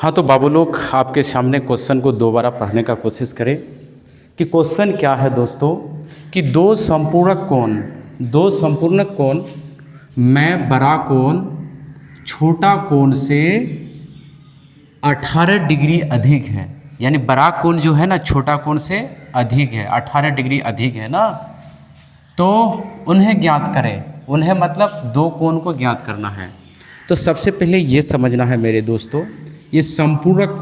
हाँ, तो बाबू लोग आपके सामने क्वेश्चन को दोबारा पढ़ने का कोशिश करें कि क्वेश्चन क्या है दोस्तों कि दो संपूर्णक कोण में बड़ा कोण छोटा कोण से 18 डिग्री अधिक है। यानी बड़ा कोण जो है ना छोटा कोण से अधिक है, 18 डिग्री अधिक है ना, तो उन्हें ज्ञात करें। उन्हें मतलब दो कोण को ज्ञात करना है। तो सबसे पहले ये समझना है मेरे दोस्तों, ये संपूरक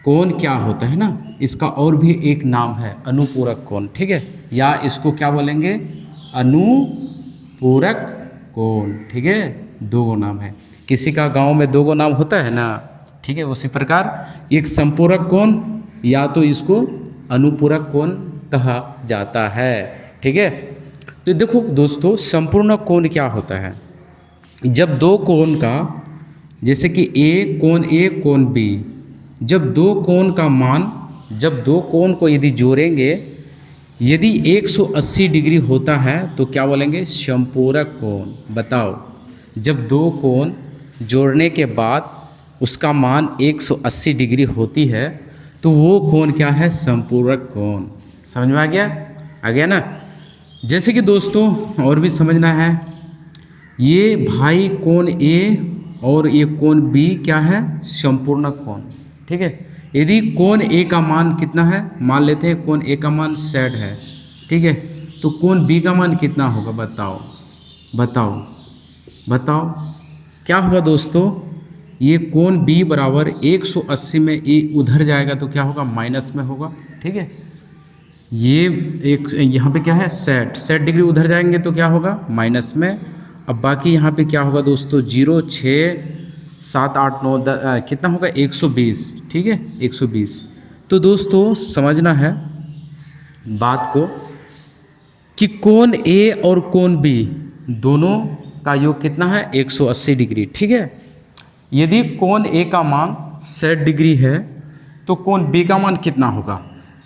कोण क्या होता है ना, इसका और भी एक नाम है अनुपूरक कोण, ठीक है, या इसको क्या बोलेंगे, अनुपूरक कोण, ठीक है। दो नाम है, किसी का गांव में दो नाम होता है ना, ठीक है। उसी प्रकार एक संपूरक कोण या तो इसको अनुपूरक कोण कहा जाता है, ठीक है। तो देखो दोस्तों, संपूर्ण कोण क्या होता है, जब दो कोण का, जैसे कि ए कोण बी, जब दो कोण को यदि जोड़ेंगे, यदि 180 डिग्री होता है तो क्या बोलेंगे, संपूरक कोण। बताओ, जब दो कोण जोड़ने के बाद उसका मान 180 डिग्री होती है तो वो कोण क्या है, संपूरक कोण। समझ में आ गया ना। जैसे कि दोस्तों और भी समझना है, ये भाई कोण ए और ये कोण बी क्या है, संपूर्ण कोण, ठीक है। यदि कोण ए का मान कितना है, मान लेते हैं कोण ए का मान 60 है, ठीक है, तो कोण बी का मान कितना होगा, बताओ क्या होगा दोस्तों। ये कोण बी बराबर 180 में ए उधर जाएगा तो क्या होगा, माइनस में होगा, ठीक है। ये एक यहाँ पे क्या है, 60 डिग्री उधर जाएंगे तो क्या होगा, माइनस में। अब बाकी यहाँ पे क्या होगा दोस्तों, 0 6 7 8 9 10 कितना होगा, 120, ठीक है, 120। तो दोस्तों समझना है बात को कि कोण ए और कोण बी दोनों का योग कितना है, 180 डिग्री, ठीक है। यदि कोण ए का मान 60 डिग्री है तो कोण बी का मान कितना होगा,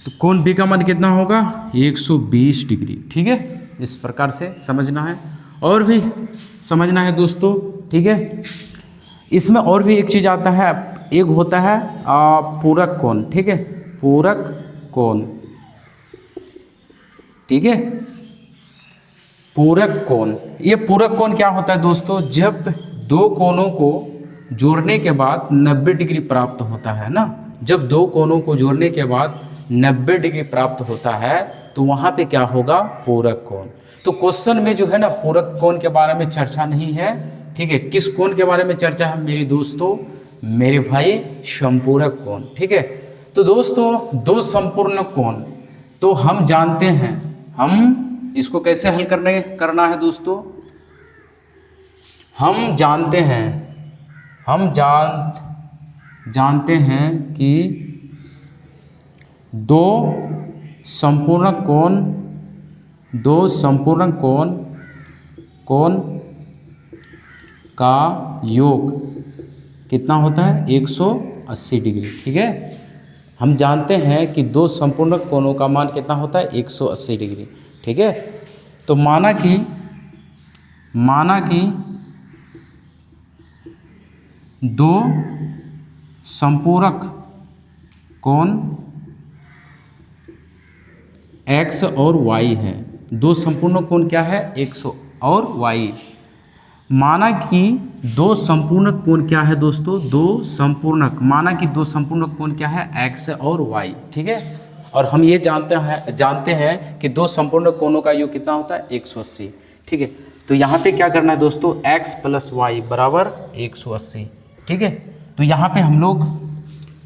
तो कोण बी का मान कितना होगा, 120 डिग्री, ठीक है। इस प्रकार से समझना है, और भी समझना है दोस्तों, ठीक है। इसमें और भी एक चीज़ आता है, एक होता है पूरक कोण, ठीक है, पूरक कोण, ठीक है, पूरक कोण। ये पूरक कोण क्या होता है दोस्तों, जब दो कोणों को जोड़ने के बाद 90 डिग्री प्राप्त होता है ना, जब दो कोणों को जोड़ने के बाद 90 डिग्री प्राप्त होता है तो वहाँ पे क्या होगा, पूरक कोण। तो क्वेश्चन में जो है ना पूरक कोण के बारे में चर्चा नहीं है, ठीक है। किस कोण के बारे में चर्चा है मेरे दोस्तों, मेरे भाई, संपूरक कोण, ठीक है। तो दोस्तों दो संपूर्ण कोण तो हम जानते हैं, हम इसको कैसे हल करना है दोस्तों, हम जानते हैं कि दो संपूर्ण कोण का योग कितना होता है, 180 डिग्री, ठीक है। हम जानते हैं कि दो संपूर्ण कोणों का मान कितना होता है, 180 डिग्री, ठीक है। तो माना कि दो संपूरक कोण x और y है। दो संपूर्ण कोण क्या है, x और y। माना कि दो संपूर्ण कोण क्या है दोस्तों, माना कि दो संपूर्ण कोण क्या है, x और y, ठीक है। और हम ये जानते हैं कि दो संपूर्ण कोणों का योग कितना होता है, 180, ठीक है। तो यहाँ पे क्या करना है दोस्तों, x प्लस वाई बराबर 180, ठीक है। तो यहाँ पे हम लोग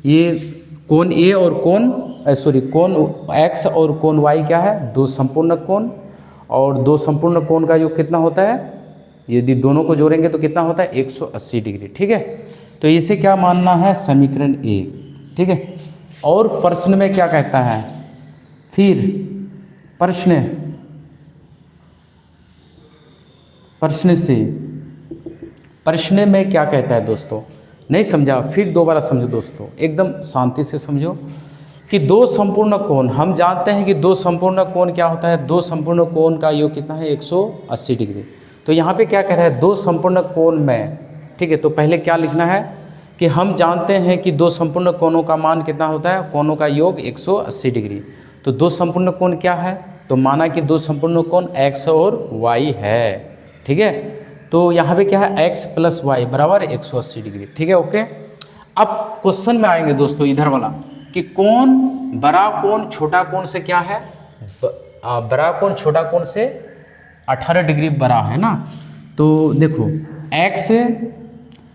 ये कोण ए और कोण x और कोण y क्या है, दो संपूर्ण कोण, और दो संपूर्ण कोण का योग कितना होता है, यदि दोनों को जोड़ेंगे तो कितना होता है, 180 डिग्री, ठीक है। तो इसे क्या मानना है, समीकरण ए, ठीक है। और प्रश्न में क्या कहता है, फिर प्रश्न में क्या कहता है दोस्तों, नहीं समझा, फिर दोबारा समझो दोस्तों, एकदम शांति से समझो कि दो संपूर्ण कोण, हम जानते हैं कि दो संपूर्ण कोण क्या होता है, दो संपूर्ण कोण का योग कितना है, 180 डिग्री। तो यहाँ पे क्या कह रहा है, दो संपूर्ण कोण में ठीक है। तो पहले क्या लिखना है कि हम जानते हैं कि दो संपूर्ण कोणों का मान कितना होता है, कोणों का योग 180 डिग्री। तो दो संपूर्ण कोण क्या है, तो माना कि दो संपूर्ण कोण x और y है, ठीक है। तो यहाँ पे क्या है x प्लस वाई बराबर 180 डिग्री, ठीक है, ओके। अब क्वेश्चन में आएंगे दोस्तों इधर वाला कि कौन बड़ा कोण छोटा कोण से क्या है, बड़ा कोण छोटा कोण से 18 डिग्री बड़ा है ना। तो देखो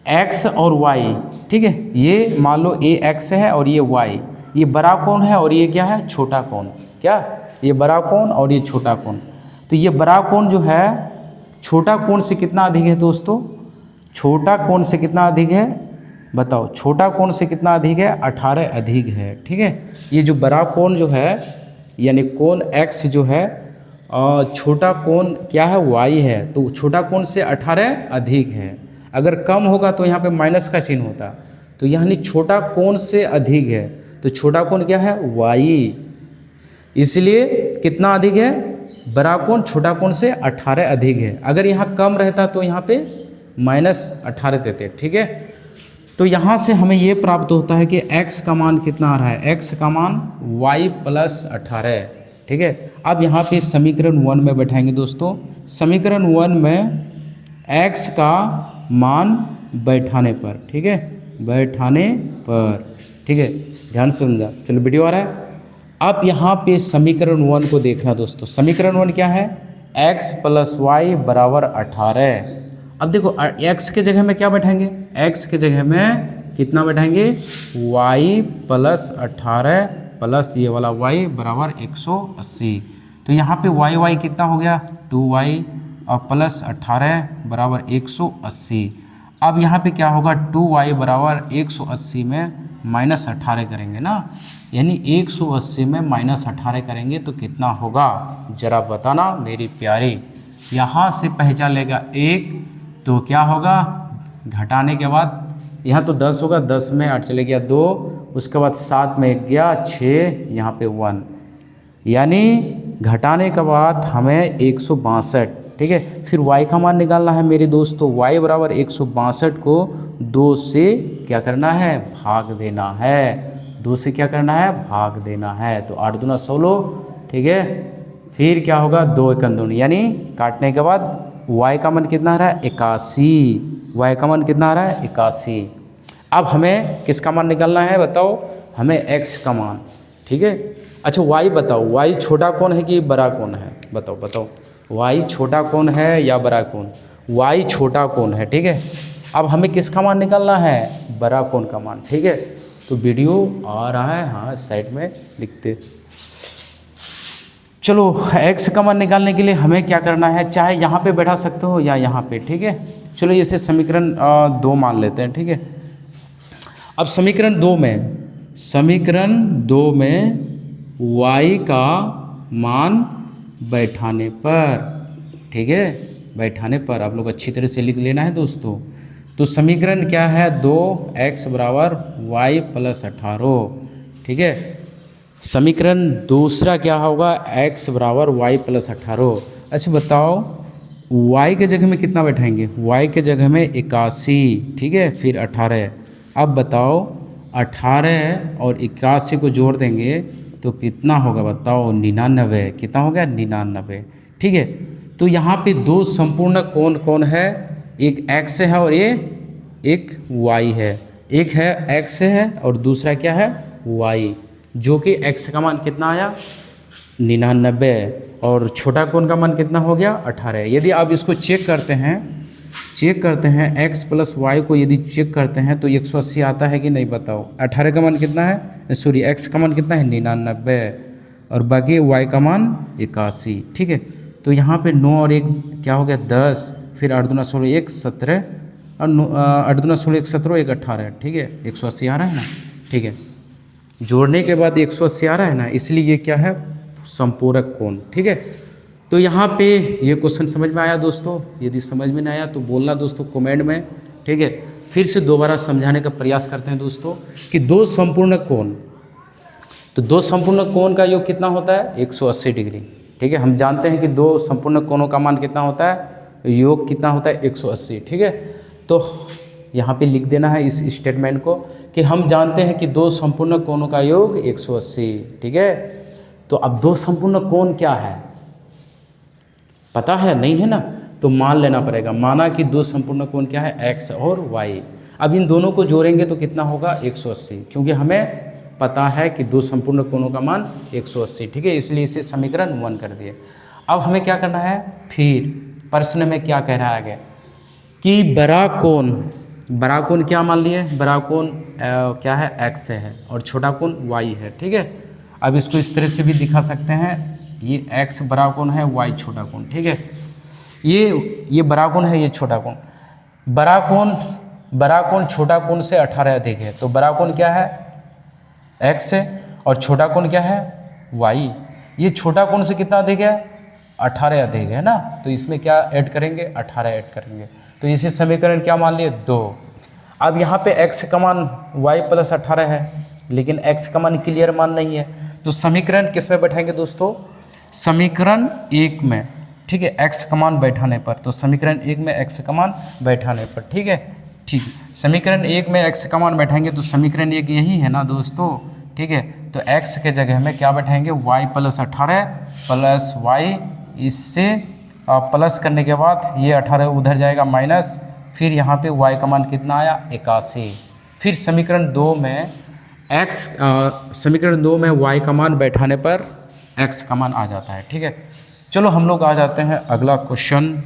x और y, ठीक है, ये मान लो ये x है और ये y, ये बड़ा कोण है और ये क्या है, छोटा कोण। क्या, ये बड़ा कोण और ये छोटा कोण। तो ये बड़ा कोण जो है छोटा कोण से कितना अधिक है दोस्तों, छोटा कोण से कितना अधिक है बताओ, छोटा कोण से कितना अधिक है, 18 अधिक है, ठीक है। ये जो बड़ा कोण जो है यानी कोण x जो है छोटा कोण क्या है, y है, तो छोटा कोण से 18 अधिक है। अगर कम होगा तो यहाँ पे माइनस का चिन्ह होता, तो यानी छोटा कोण से अधिक है, तो छोटा कोण क्या है, y, इसलिए कितना अधिक है, बड़ा कोण छोटा कोण से 18 अधिक है। अगर यहाँ कम रहता तो यहाँ पे -18 देते, ठीक है। तो यहाँ से हमें ये प्राप्त होता है कि x का मान कितना आ रहा है, x का मान y प्लस 18, ठीक है। अब यहाँ पे समीकरण 1 में बैठाएंगे दोस्तों। समीकरण 1 में x का मान बैठाने पर, ठीक है, बैठाने पर, ठीक है, ध्यान से समझा। चलो वीडियो आ रहा है। अब यहाँ पे समीकरण 1 को देखना दोस्तों। समीकरण 1 क्या है, x प्लस वाई बराबर 18। अब देखो x के जगह में क्या बैठाएंगे, x के जगह में कितना बैठाएंगे, y प्लस 18 प्लस ये वाला y बराबर 180। तो यहाँ पे y कितना हो गया, 2y और प्लस 18 बराबर 180। अब यहाँ पे क्या होगा, 2y बराबर 180 में -18 करेंगे ना, यानी 180 में -18 करेंगे तो कितना होगा, जरा बताना मेरी प्यारी। यहाँ से पहचान लेगा 1, तो क्या होगा, घटाने के बाद यहाँ तो 10 होगा, 10 में 8 चले गया 2, उसके बाद 7 में 1 गया 6, यहाँ पे 1, यानी घटाने के बाद हमें 162, ठीक है। फिर y का मान निकालना है मेरे दोस्तों, y बराबर 162 को 2 से क्या करना है, भाग देना है, 2 से क्या करना है, भाग देना है। तो 8 दूना 16, ठीक है। फिर क्या होगा, 2 1 2, यानी काटने के बाद y का मान कितना आ रहा है, 81, y का मान कितना आ रहा है, 81। अब हमें किसका मान निकालना है बताओ, हमें x का मान, ठीक है। अच्छा y बताओ, y छोटा कौन है कि बड़ा कौन है, बताओ बताओ, y छोटा कौन है या बड़ा कौन, y छोटा कौन है, ठीक है। अब हमें किसका मान निकालना है, बड़ा कौन का मान, ठीक है। तो वीडियो आ रहा है, हाँ साइड में लिखते। चलो x का मान निकालने के लिए हमें क्या करना है, चाहे यहाँ पे बैठा सकते हो या यहाँ पे, ठीक है। चलो इसे समीकरण 2 मान लेते हैं, ठीक है। अब समीकरण 2 में y का मान बैठाने पर, ठीक है, बैठाने पर आप लोग अच्छी तरह से लिख लेना है दोस्तों। तो समीकरण क्या है, 2x बराबर y प्लस 18, ठीक है। समीकरण दूसरा क्या होगा, x बराबर y प्लस 18। अच्छा बताओ y के जगह में कितना बैठाएंगे, y के जगह में 81, ठीक है, फिर 18। अब बताओ 18 और 81 को जोड़ देंगे तो कितना होगा बताओ, 99, कितना हो गया, 99, ठीक है। तो यहाँ पे दो संपूर्ण कोण कौन है, एक x है और ये एक y है, एक है x है और दूसरा क्या है, y, जो कि x का मान कितना आया, 99, और छोटा कोण का मान कितना हो गया, 18। यदि आप इसको चेक करते हैं x प्लस वाई को यदि चेक करते हैं तो 180 आता है कि नहीं बताओ। 18 का मान कितना है, सॉरी x का मान कितना है, 99, और बाकी y का मान 81, ठीक है। तो यहाँ पे 9 और 1 क्या हो गया, 10, फिर 8 दूना 16 1 17, और 8 दूना 16 1 17 1 18, ठीक है, 180 आ रहा है ना, ठीक है। जोड़ने के बाद 180 आ रहा है ना, इसलिए ये क्या है, संपूरक कोण, ठीक है। तो यहाँ पे ये क्वेश्चन समझ में आया दोस्तों, यदि समझ में नहीं आया तो बोलना दोस्तों कमेंट में, ठीक है। फिर से दोबारा समझाने का प्रयास करते हैं दोस्तों कि दो संपूर्ण कोण, तो दो संपूर्ण कोण का योग कितना होता है, 180 डिग्री, ठीक है। हम जानते हैं कि दो संपूर्ण कोणों का मान कितना होता है, योग कितना होता है, 180, ठीक है। तो यहाँ पे लिख देना है इस स्टेटमेंट को कि हम जानते हैं कि दो संपूर्ण कोणों का योग 180। ठीक है, तो अब दो संपूर्ण कोण क्या है पता है नहीं है ना, तो मान लेना पड़ेगा। माना कि दो संपूर्ण कोण क्या है, x और y। अब इन दोनों को जोड़ेंगे तो कितना होगा 180, क्योंकि हमें पता है कि दो संपूर्ण कोणों का मान 180। ठीक है, इसलिए इसे समीकरण 1 कर दिए। अब हमें क्या करना है, फिर प्रश्न में क्या कह रहा है आगे कि बड़ा कोण क्या मान लिए, बड़ा कोण क्या है x है और छोटा कोण y है। ठीक है, अब इसको इस तरह से भी दिखा सकते हैं, ये x बड़ा कोण है, y छोटा कोण। ठीक है, ये बड़ा कोण है, ये छोटा कोण। बड़ा कोण छोटा कोण से 18 अधिक है, तो बड़ा कोण क्या है x है और छोटा कोण क्या है y। ये छोटा कोण से कितना अधिक है, 18 अधिक है ना, तो इसमें क्या ऐड करेंगे, 18 ऐड करेंगे। तो इसी समीकरण क्या मान लिए 2। अब यहाँ पे x का मान y + 18 है, लेकिन x का मान क्लियर मान नहीं है, तो समीकरण किस में बैठाएंगे दोस्तों, समीकरण 1 में। ठीक है, x का मान बैठाने पर, तो समीकरण 1 में x का मान बैठाने पर। ठीक है, ठीक, समीकरण 1 में x का मान बैठाएंगे तो समीकरण 1 यही है ना दोस्तों। ठीक है, तो x के जगह में क्या बैठाएंगे, y + 18 + y, इससे प्लस करने के बाद ये 18 उधर जाएगा माइनस, फिर यहाँ पे y का मान कितना आया 81। फिर समीकरण 2 में समीकरण 2 में y का मान बैठाने पर x का मान आ जाता है। ठीक है, चलो हम लोग आ जाते हैं अगला क्वेश्चन।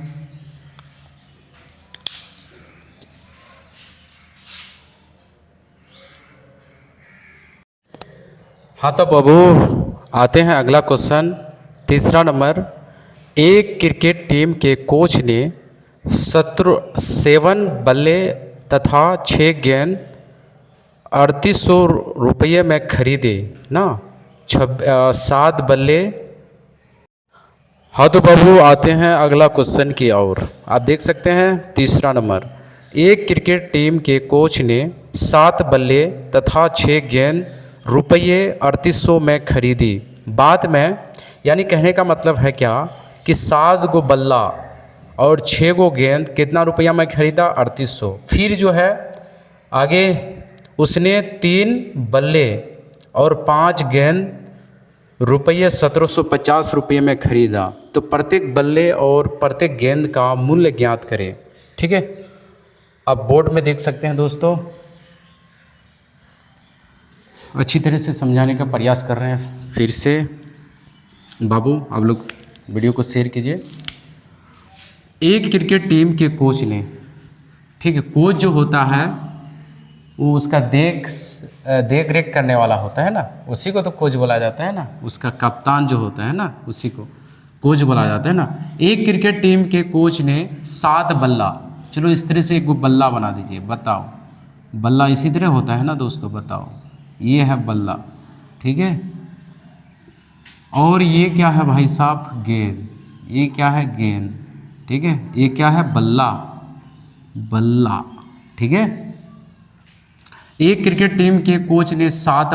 हाँ तो बाबू आते हैं अगला क्वेश्चन, तीसरा नंबर। एक क्रिकेट टीम के कोच ने 7 बल्ले तथा 6 गेंद 3800 रुपये में खरीदे ना, 7 बल्ले। हाँ तो बाबू आते हैं अगला क्वेश्चन की ओर। आप देख सकते हैं तीसरा नंबर, एक क्रिकेट टीम के कोच ने 7 बल्ले तथा 6 गेंद रुपये 3800 में खरीदी। बाद में, यानी कहने का मतलब है क्या कि 7 गो बल्ला और 6 गो गेंद कितना रुपया में खरीदा, 3800। फिर जो है आगे उसने 3 बल्ले और 5 गेंद रुपये 1750 रुपये में खरीदा। तो प्रत्येक बल्ले और प्रत्येक गेंद का मूल्य ज्ञात करें। ठीक है, अब बोर्ड में देख सकते हैं दोस्तों, अच्छी तरह से समझाने का प्रयास कर रहे हैं। फिर से बाबू आप लोग वीडियो को शेयर कीजिए। एक क्रिकेट टीम के कोच ने, ठीक है, कोच जो होता है वो उसका देख रेख करने वाला होता है ना, उसी को तो कोच बोला जाता है ना, उसका कप्तान जो होता है ना उसी को कोच बोला जाता है ना। एक क्रिकेट टीम के कोच ने 7 बल्ला, चलो इस तरह से एक बल्ला बना दीजिए, बताओ बल्ला इसी तरह होता है ना दोस्तों, बताओ ये है बल्ला। ठीक है, और ये क्या है भाई साहब, गेंद, ये क्या है गेंद। ठीक है, ये क्या है बल्ला। ठीक है, एक क्रिकेट टीम के कोच ने 7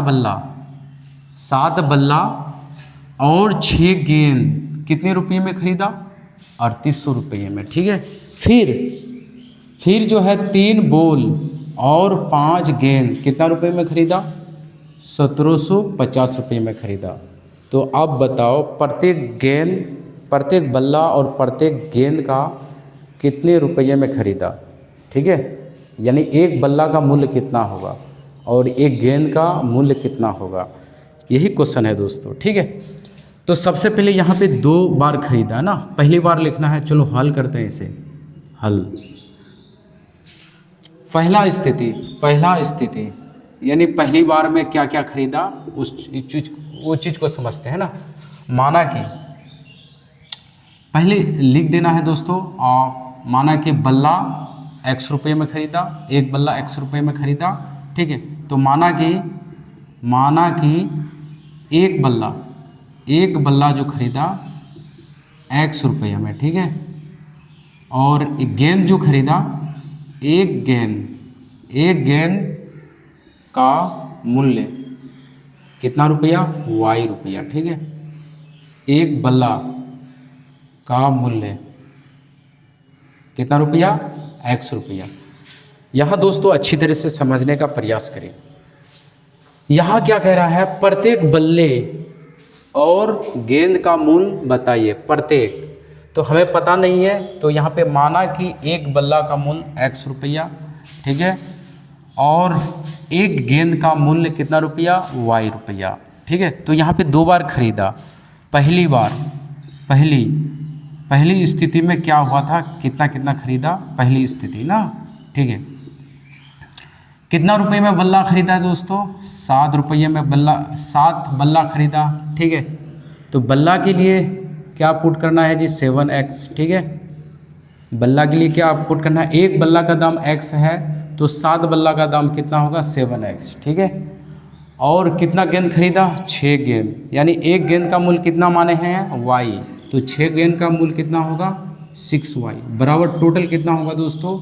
बल्ला और 6 गेंद कितने रुपये में खरीदा, 3800 रुपये में। ठीक है, फिर जो है 3 बॉल और 5 गेंद कितना रुपये में खरीदा, 1750 रुपये में खरीदा। तो अब बताओ प्रत्येक बल्ला और प्रत्येक गेंद का कितने रुपये में खरीदा। ठीक है, यानी एक बल्ला का मूल्य कितना होगा और एक गेंद का मूल्य कितना होगा, यही क्वेश्चन है दोस्तों। ठीक है, तो सबसे पहले यहाँ पे 2 बार खरीदा ना, पहली बार लिखना है। चलो हल करते हैं इसे, हल। पहला स्थिति यानी पहली बार में क्या क्या खरीदा वो चीज़ को समझते हैं ना। माना कि पहले लिख देना है दोस्तों, माना कि बल्ला x रुपये में खरीदा, एक बल्ला x रुपये में खरीदा। ठीक है, तो माना कि एक बल्ला जो खरीदा x रुपये में। ठीक है, और एक गेंद जो खरीदा, एक गेंद का मूल्य कितना रुपया, y रुपया। ठीक है, एक बल्ला का मूल्य कितना रुपया, x रुपया। यहाँ दोस्तों अच्छी तरह से समझने का प्रयास करें। यहाँ क्या कह रहा है, प्रत्येक बल्ले और गेंद का मूल्य बताइए। प्रत्येक तो हमें पता नहीं है, तो यहाँ पे माना कि एक बल्ला का मूल्य x रुपया, ठीक है, और एक गेंद का मूल्य कितना रुपया, y रुपया, ठीक है। तो यहाँ पे 2 बार खरीदा। पहली बार पहली स्थिति में क्या हुआ था, कितना कितना खरीदा, पहली स्थिति ना, ठीक है। कितना रुपये में बल्ला खरीदा है दोस्तों, 7 रुपये में बल्ला, 7 बल्ला खरीदा, ठीक है। तो बल्ला के लिए क्या पुट करना है जी, 7x, ठीक है। बल्ला के लिए क्या पुट करना है, एक बल्ला का दाम x है, तो 7 बल्ला का दाम कितना होगा, 7x, ठीक है। और कितना गेंद खरीदा, 6 गेंद, यानी एक गेंद का मूल्य कितना माने हैं, y, तो 6 गेंद का मूल्य कितना होगा, 6y, बराबर टोटल कितना होगा दोस्तों,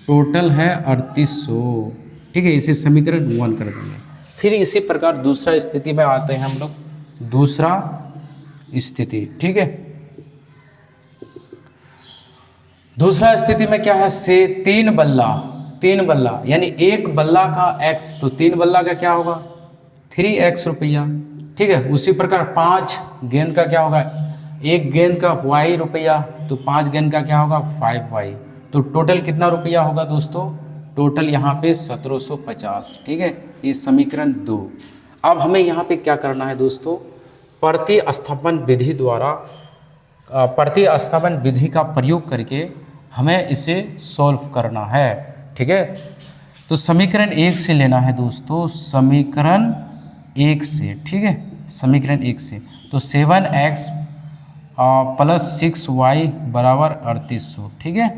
टोटल है 3800, ठीक है। इसे समीकरण 1 कर देंगे। फिर इसी प्रकार दूसरा स्थिति में आते हैं हम लोग, दूसरा स्थिति, ठीक है। दूसरा स्थिति में क्या है, से 3 बल्ला यानी एक बल्ला का x, तो 3 बल्ला का क्या होगा, 3x रुपया, ठीक है। उसी प्रकार 5 गेंद का क्या होगा, एक गेंद का y रुपया, तो 5 गेंद का क्या होगा, 5y, तो टोटल कितना रुपया होगा दोस्तों, टोटल यहाँ पे 1750, ठीक है। ये समीकरण 2। अब हमें यहाँ पे क्या करना है दोस्तों, प्रतिस्थापन विधि द्वारा, प्रतिस्थापन विधि का प्रयोग करके हमें इसे सॉल्व करना है, ठीक है। तो समीकरण 1 से लेना है दोस्तों, समीकरण 1 से, ठीक है, समीकरण 1 से। तो 7x प्लस 6y बराबर 3800, ठीक है।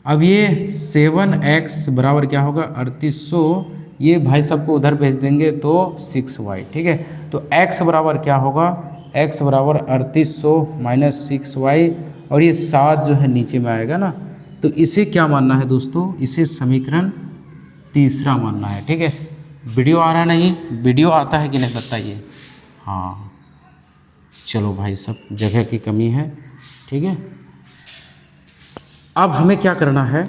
अब ये 7x बराबर क्या होगा, 3800, ये भाई सबको उधर भेज देंगे तो 6y, ठीक है। तो x बराबर क्या होगा, x बराबर 3800 माइनस 6y, और ये 7 जो है नीचे में आएगा ना, तो इसे क्या मानना है दोस्तों, इसे समीकरण 3 मानना है, ठीक है। वीडियो आ रहा नहीं, वीडियो आता है कि नहीं बताइए, हाँ चलो भाई, सब जगह की कमी है, ठीक है। अब हमें क्या करना है,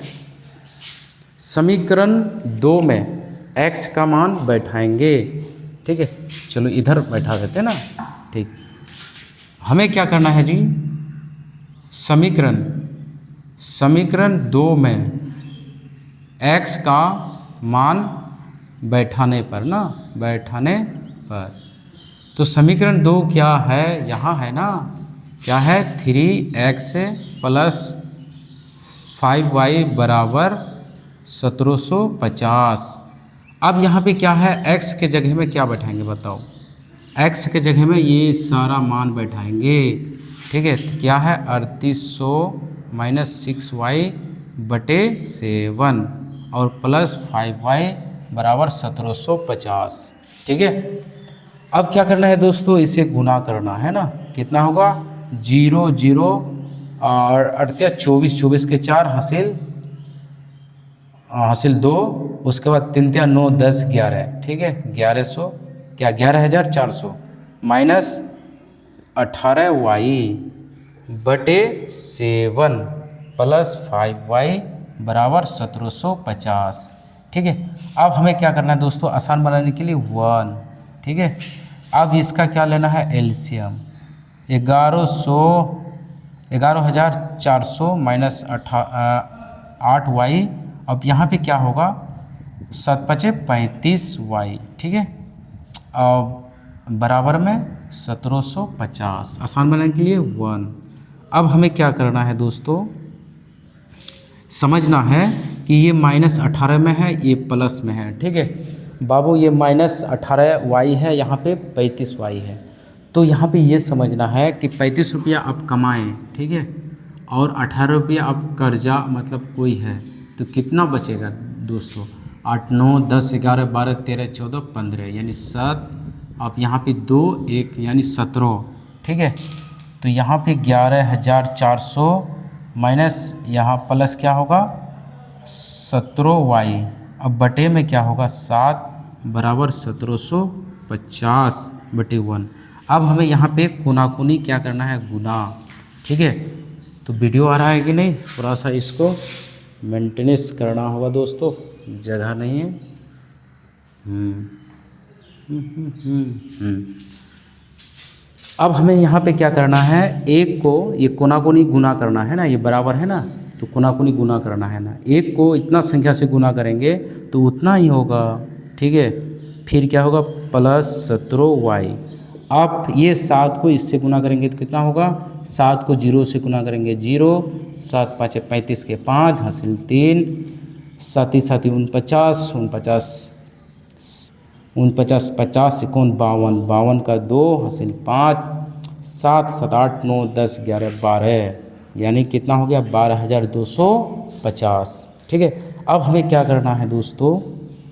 समीकरण 2 में x का मान बैठाएंगे, ठीक है। चलो इधर बैठा देते हैं ना, ठीक। हमें क्या करना है जी, समीकरण 2 में x का मान बैठाने पर ना, बैठाने पर, तो समीकरण 2 क्या है, यहाँ है ना, क्या है, 3x प्लस 5y बराबर 1750। अब यहाँ पे क्या है, x के जगह में क्या बैठाएंगे बताओ, x के जगह में ये सारा मान बैठाएंगे, ठीक है। तो क्या है, 3800 माइनस 6y बटे 7 और प्लस 5y बराबर 1750, ठीक है। अब क्या करना है दोस्तों, इसे गुना करना है ना, कितना होगा, 0 0 और 24 24 के 4 हासिल 2, उसके बाद 3 3 9 10 11, ठीक है। 1100 क्या, 11400 माइनस 18y बटे 7 प्लस 5y बराबर 1750, ठीक है। अब हमें क्या करना है दोस्तों, आसान बनाने के लिए 1, ठीक है। अब इसका क्या लेना है, एलसीएम, 11,400 माइनस 8y, अब यहाँ पे क्या होगा, 7 5 35y, ठीक है, और बराबर में 1750, आसान बनाने के लिए 1। अब हमें क्या करना है दोस्तों, समझना है कि ये -18 में है, ये प्लस में है, ठीक है बाबू, ये -18y है, यहाँ पे 35y है। तो यहाँ पे ये समझना है कि 35 रुपया आप कमाएं, ठीक है, और 18 रुपया आप कर्जा मतलब कोई है, तो कितना बचेगा दोस्तों, 8 9 10 11 12 13 14 15, यानी 7, आप यहाँ पे 2 1 यानी 17, ठीक है। तो यहाँ पे 11,400 माइनस यहाँ प्लस क्या होगा 17y, अब बटे में क्या होगा 7 बराबर 1750 बटे 1। अब हमें यहाँ पे कोनाकुनी क्या करना है, गुना, ठीक है। तो वीडियो आ रहा है कि नहीं, थोड़ा सा इसको मेंटेनेंस करना होगा दोस्तों, जगह नहीं है। अब हमें यहाँ पे क्या करना है, एक को ये कोनाकुनी गुना करना है ना, ये बराबर है ना, तो कोनाकुनी गुना करना है ना, एक को इतना संख्या से गुना करेंगे तो उतना ही होगा, ठीक है। फिर क्या होगा, प्लस 17y। आप ये 7 को इससे गुना करेंगे तो कितना होगा, 7 को 0 से गुना करेंगे 0, 7 5 35 के 5 हासिल 3, 7 7 49, 49 50 51 52, 52 का 2 हासिल 5, 7 7 8 9 10 11 12, यानी कितना हो गया 12,250, ठीक है। अब हमें क्या करना है दोस्तों,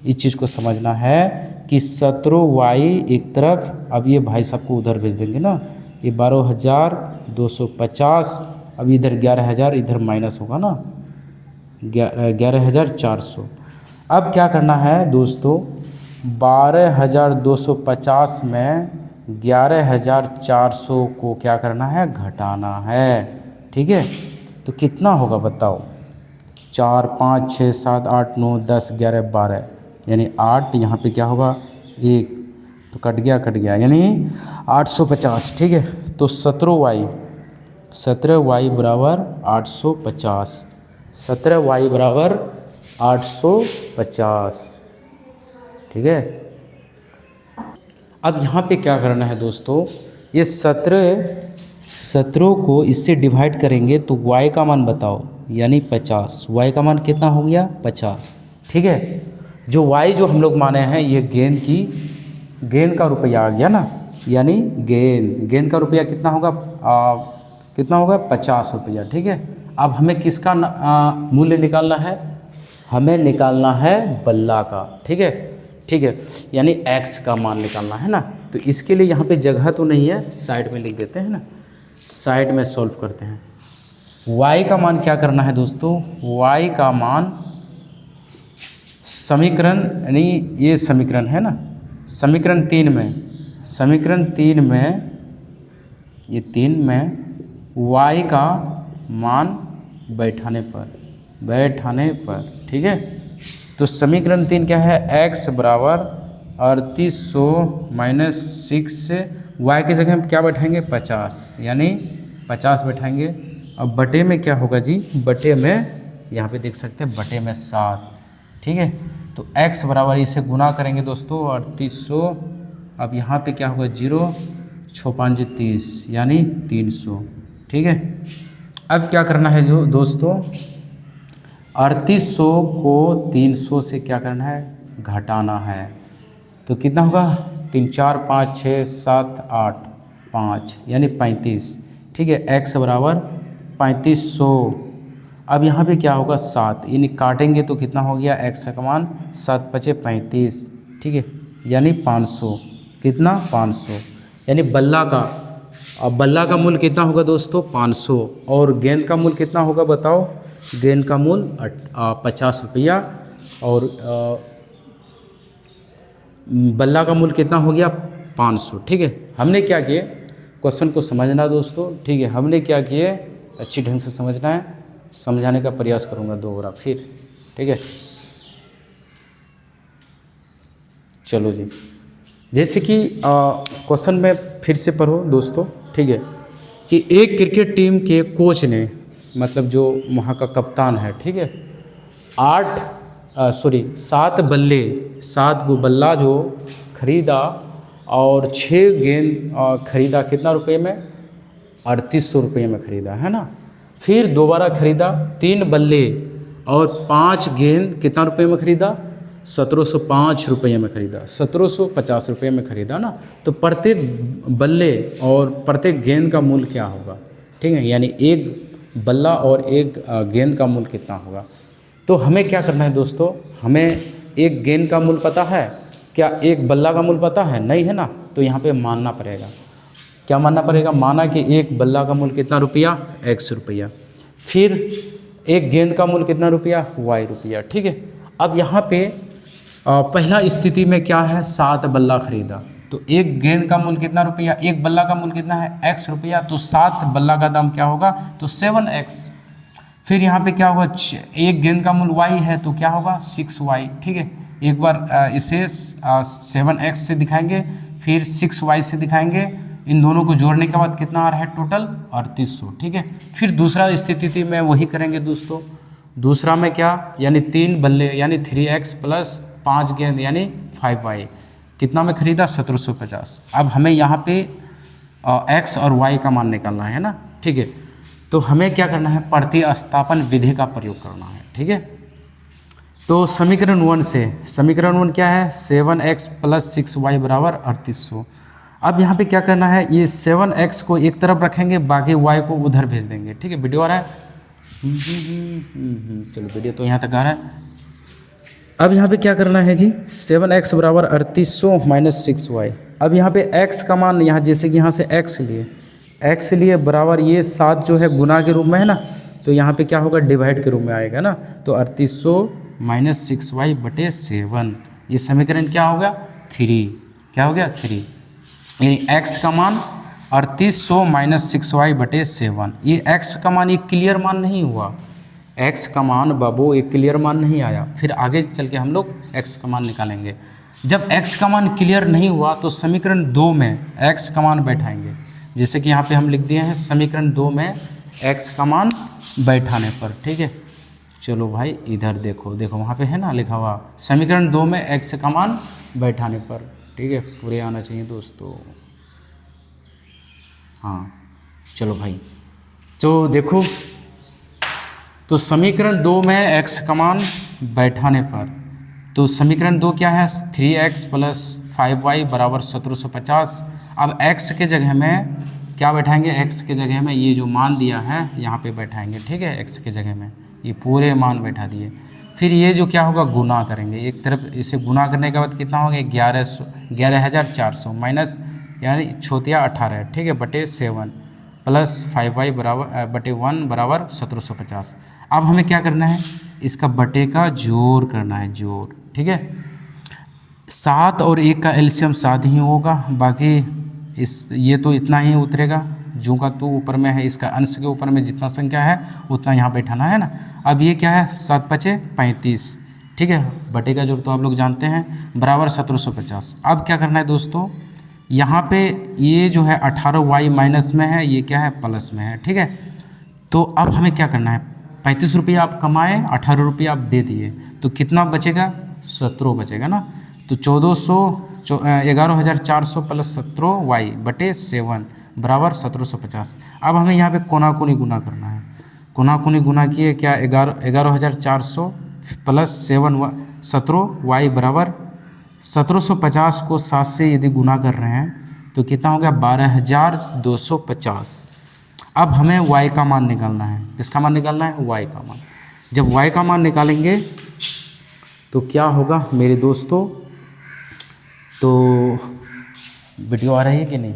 इस चीज़ को समझना है कि 17y एक तरफ, अब ये भाई साहब को उधर भेज देंगे ना, ये 12,250, अब इधर 11,000 इधर माइनस होगा ना, 11,400। अब क्या करना है दोस्तों, 12,250 में 11,400 को क्या करना है, घटाना है, ठीक है। तो कितना होगा बताओ, 4 5 6 7 8 9 10 11 12, यानी 8, यहाँ पे क्या होगा 1, तो कट गया यानी 850, ठीक है। तो 17y बराबर 850, 17y बराबर 850, ठीक है। अब यहाँ पे क्या करना है दोस्तों, ये 17 को इससे डिवाइड करेंगे तो y का मान बताओ, यानी 50, y का मान कितना हो गया 50, ठीक है। जो y जो हम लोग माने हैं ये गेंद का रुपया आ गया ना, यानी गेंद का रुपया कितना होगा, कितना होगा 50 रुपया, ठीक है। अब हमें किसका मूल्य निकालना है, हमें निकालना है बल्ला का, ठीक है, यानी x का मान निकालना है ना। तो इसके लिए यहाँ पे जगह तो नहीं है, साइड में लिख देते हैं ना, साइड में सॉल्व करते हैं। y का मान क्या करना है दोस्तों, y का मान समीकरण, यानी ये समीकरण है ना, समीकरण 3 में ये 3 में y का मान बैठाने पर, ठीक है। तो समीकरण 3 क्या है, x बराबर 3800 माइनस 6 से y की जगह हम क्या बैठाएंगे 50, यानी 50 बैठाएंगे। अब बटे में क्या होगा जी, बटे में यहाँ पे देख सकते हैं बटे में 7, ठीक है। तो x बराबर इसे गुना करेंगे दोस्तों 3800, अब यहाँ पे क्या होगा 0 6 5 30, यानी 300, ठीक है। अब क्या करना है जो दोस्तों, 3800 को 300 से क्या करना है, घटाना है, तो कितना होगा 3 4 5 6 7 8 5, यानी 35, ठीक है। x बराबर 3500, अब यहाँ पे क्या होगा 7, यानी काटेंगे तो कितना हो गया x का मान 7 5 35, ठीक है, यानी 500, कितना 500, यानी बल्ला का मूल्य कितना होगा दोस्तों 500, और गेंद का मूल्य कितना होगा बताओ, गेंद का मूल्य 50 रुपया, और बल्ला का मूल्य कितना हो गया 500, ठीक है। हमने क्या किए, क्वेश्चन को समझना दोस्तों, ठीक है, हमने क्या किए अच्छी ढंग से समझना है, समझाने का प्रयास करूँगा 2 बार फिर, ठीक है। चलो जी, जैसे कि क्वेश्चन में फिर से पढ़ो दोस्तों, ठीक है, कि एक क्रिकेट टीम के कोच ने, मतलब जो वहाँ का कप्तान है, ठीक है, 7 गो बल्ला जो खरीदा और 6 गेंद खरीदा, कितना रुपये में 3800 रुपये में खरीदा, है ना। फिर दोबारा खरीदा 3 बल्ले और 5 गेंद, कितना रुपये में खरीदा 1705 रुपये में खरीदा, 1750 रुपये में खरीदा ना। तो प्रत्येक बल्ले और प्रत्येक गेंद का मूल्य क्या होगा, ठीक है, यानी एक बल्ला और एक गेंद का मूल्य कितना होगा। तो हमें क्या करना है दोस्तों, हमें एक गेंद का मूल्य पता है, क्या एक बल्ला का मूल्य पता है, नहीं है ना। तो यहाँ पे मानना पड़ेगा, क्या मानना पड़ेगा, माना कि एक बल्ला का मूल्य कितना रुपया x रुपया, फिर एक गेंद का मूल्य कितना रुपया y रुपया, ठीक है। अब यहाँ पे पहला स्थिति में क्या है, 7 बल्ला खरीदा, तो एक गेंद का मूल्य कितना रुपया, एक बल्ला का मूल्य कितना है x रुपया, तो 7 बल्ला का दाम क्या होगा, तो 7x। फिर यहाँ पे क्या होगा, एक गेंद का मूल्य y है तो क्या होगा 6y, ठीक है। एक बार इसे 7x से दिखाएंगे, फिर 6y से दिखाएंगे। इन दोनों को जोड़ने के बाद कितना आ रहा है टोटल 3800, ठीक है। फिर दूसरा स्थिति में वही करेंगे दोस्तों। दूसरा में क्या, यानी 3 बल्ले यानी 3x प्लस 5 गेंद यानी 5y, कितना में खरीदा 1750। अब हमें यहाँ पे x और y का मान निकालना है ना, ठीक है। तो हमें क्या करना है, प्रतिस्थापन विधि का प्रयोग करना है, ठीक है। तो समीकरण 1 से, समीकरण 1 क्या है 7x प्लस 6y बराबर 3800। अब यहाँ पे क्या करना है, ये 7x को एक तरफ रखेंगे, बाकी y को उधर भेज देंगे, ठीक है। वीडियो आ रहा है, चलो वीडियो तो यहाँ तक आ रहा है। अब यहाँ पे क्या करना है जी, 7x बराबर 3800 माइनस 6y। अब यहाँ पे x का मान, यहाँ जैसे कि यहाँ से x लिए बराबर ये 7 जो है गुना के रूप में है ना, तो यहाँ पे क्या होगा डिवाइड के रूप में आएगा ना। तो 3800 माइनस 6y बटे 7, ये समीकरण क्या हो गया 3, क्या हो गया 3। यानी x का मान 3800 माइनस 6y बटे 7। ये x का मान एक क्लियर मान नहीं हुआ, x का मान बाबू एक क्लियर मान नहीं आया। फिर आगे चल के हम लोग x का मान निकालेंगे। जब x का मान क्लियर नहीं हुआ तो समीकरण 2 में x का मान बैठाएंगे। जैसे कि यहाँ पे हम लिख दिए हैं समीकरण 2 में x का मान बैठाने पर, ठीक है। चलो भाई इधर देखो, देखो वहाँ पे है ना लिखा हुआ समीकरण 2 में x का मान बैठाने पर, ठीक है। पूरे आना चाहिए दोस्तों, हाँ चलो भाई। तो देखो, तो समीकरण 2 में x का मान बैठाने पर, तो समीकरण 2 क्या है 3x प्लस 5y बराबर 1750। अब x के जगह में क्या बैठाएंगे, x के जगह में ये जो मान दिया है यहाँ पे बैठाएंगे, ठीक है। x के जगह में ये पूरे मान बैठा दिए। फिर ये जो क्या होगा गुना करेंगे, एक तरफ इसे गुना करने के बाद कितना होगा 11,400 माइनस यानी छोटिया 18, ठीक है, बटे 7 प्लस 5y बराबर बटे 1 बराबर 1750। अब हमें क्या करना है, इसका बटे का जोड़ करना है, जोड़, ठीक है। 7 और 1 का एलसीएम 7 ही होगा, बाकी इस ये तो इतना ही उतरेगा, जो का तो ऊपर में है, इसका अंश के ऊपर में जितना संख्या है उतना यहाँ बैठाना है ना। अब ये क्या है 7 पचे 35, ठीक है, बटे का जोड़ तो आप लोग जानते हैं बराबर 1750। अब क्या करना है दोस्तों, यहाँ पे ये जो है 18y माइनस में है, ये क्या है प्लस में है, ठीक है। तो अब हमें क्या करना है, 35 रुपये आप कमाए, 18 रुपये आप दे दिए, तो कितना बचेगा 17 बचेगा ना। तो 11,400 प्लस 17y बटे 7 बराबर 1750। अब हमें यहाँ पे कोना कोनी गुना करना है, कोना कोनी गुना किए क्या 11,400 प्लस 17y बराबर 1750 को 7 से यदि गुना कर रहे हैं तो कितना हो गया 12,250। अब हमें y का मान निकालना है, किसका मान निकालना है y का मान। जब y का मान निकालेंगे तो क्या होगा मेरे दोस्तों, तो वीडियो आ रही है कि नहीं,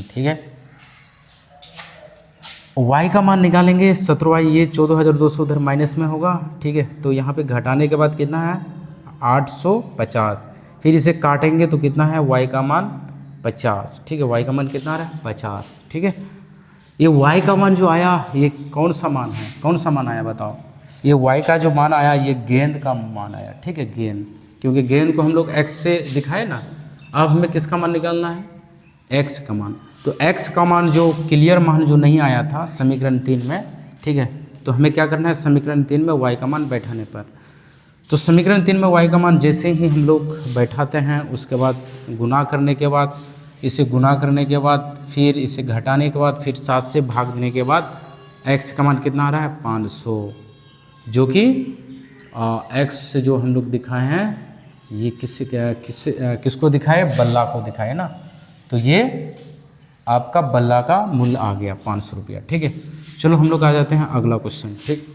ठीक है। y का मान निकालेंगे 17y, ये 14,200 उधर माइनस में होगा, ठीक है। तो यहाँ पे घटाने के बाद कितना है 850, फिर इसे काटेंगे तो कितना है y का मान 50, ठीक है। y का मान कितना आ रहा है 50, ठीक है। ये y का मान जो आया ये कौन सा मान है, कौन सा मान आया बताओ। ये y का जो मान आया ये गेंद का मान आया, ठीक है, गेंद, क्योंकि गेंद को हम लोग x से दिखाए ना। अब हमें किसका मान निकालना है x का मान। तो x का मान जो क्लियर मान जो नहीं आया था समीकरण 3 में, ठीक है, तो हमें क्या करना है समीकरण 3 में y का मान बैठाने पर। तो समीकरण 3 में y का मान जैसे ही हम लोग बैठाते हैं उसके बाद गुना करने के बाद, इसे गुना करने के बाद फिर इसे घटाने के बाद फिर 7 से भाग देने के बाद x का मान कितना आ रहा है 500, जो कि x जो हम लोग दिखाए हैं ये किसको दिखाए, बल्ला को दिखाए ना। तो ये आपका बल्ला का मूल्य आ गया 500 रुपया, ठीक है। चलो हम लोग आ जाते हैं अगला क्वेश्चन, ठीक।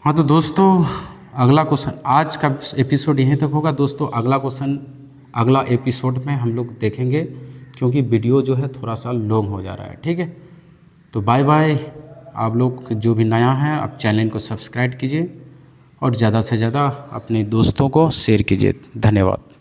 हाँ तो दोस्तों अगला क्वेश्चन, आज का एपिसोड यहीं तक होगा दोस्तों। अगला क्वेश्चन अगला एपिसोड में हम लोग देखेंगे, क्योंकि वीडियो जो है थोड़ा सा लॉन्ग हो जा रहा है, ठीक है। तो बाय बाय। आप लोग जो भी नया है आप चैनल को सब्सक्राइब कीजिए और ज़्यादा से ज़्यादा अपने दोस्तों को शेयर कीजिए। धन्यवाद।